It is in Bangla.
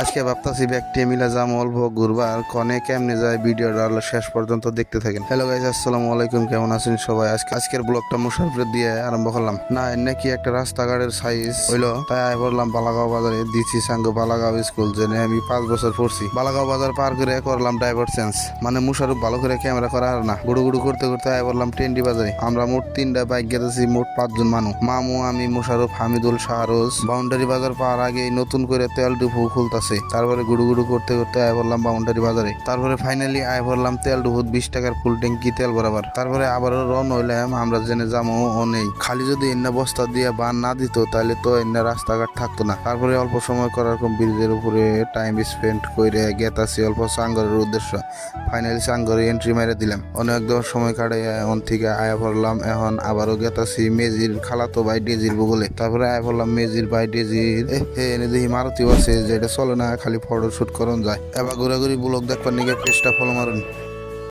আজকে ভাবতাছি ব্যক্তি মিলে যাম অল্প ঘুরবার কনে কেমনে যায় ভিডিওটা শেষ পর্যন্ত দেখতে থাকেন। হ্যালো গাইস, আসসালামু আলাইকুম, কেমন আছেন সবাই? আজকের ব্লগটা মুসাফির দিয়ে আরম্ভ করলাম। না নাকি একটা রাস্তাঘাটের সাইজ হইলো, তাই আয় পড়লাম বালাগাঁও বাজারে। দিচ্ছি সাঙ্গ বালাগাঁও স্কুল, জেনে আমি 5 বছর পড়ছি। বালাগাঁও বাজার পার করে করলাম ড্রাইভার চেঞ্জ, মানে মুশারফ ভালো করে ক্যামেরা করা আর না। গুড়ু গুড়ু করতে করতে আয় পড়লাম টেন্ডি বাজারে। আমরা মোট 3টা বাইক গেতেছি, মোট 5 জন মানুষ। মামু, আমি, মুশারফ, হামিদুল, শাহরোজ। বাউন্ডারি বাজার পার আগে নতুন করে তেল ডুবু খুলতাছে। তারপরে গুড়ু গুড়ু করতে করতে আয় পড়লাম বাউন্ডারি বাজারে। তারপরে ফাইনালি আয় পড়লাম তেল ডুবুত 20 টাকার ফুল ট্যাঙ্কি তেল বরাবর। তারপরে আবারও রন হইলাম, আমরা জেনে যাবো ও নেই। খালি যদি এন্না বস্তা দিয়ে বান না দিত তাহলে তো এন্না রাস্তাঘাট থাকতো না। তারপরে অল্প সময় করার কম ব্রিজের উপরে টাইম স্পেন্ড করে গেতাছি অল্প সাঙ্গরের উদ্দেশ্য। ফাইনালি সাঙ্গরে এন্ট্রি মেরে দিলাম। অনেক সময় কাটে অন থেকে আয়া পড়লাম। এখন আবারও গেতাছি মেজির খালাতো ভাই ডেজির বগলে। তারপরে আয়া পড়লাম মেজির ভাই ডেজির এনে দেখি মারুতিও আছে, যেটা চলে না, খালি ফটো শুট করন যায়। এবার ঘুরাঘুরি ব্লগ দেখবার নিকে পেজটা ফলো মারুন।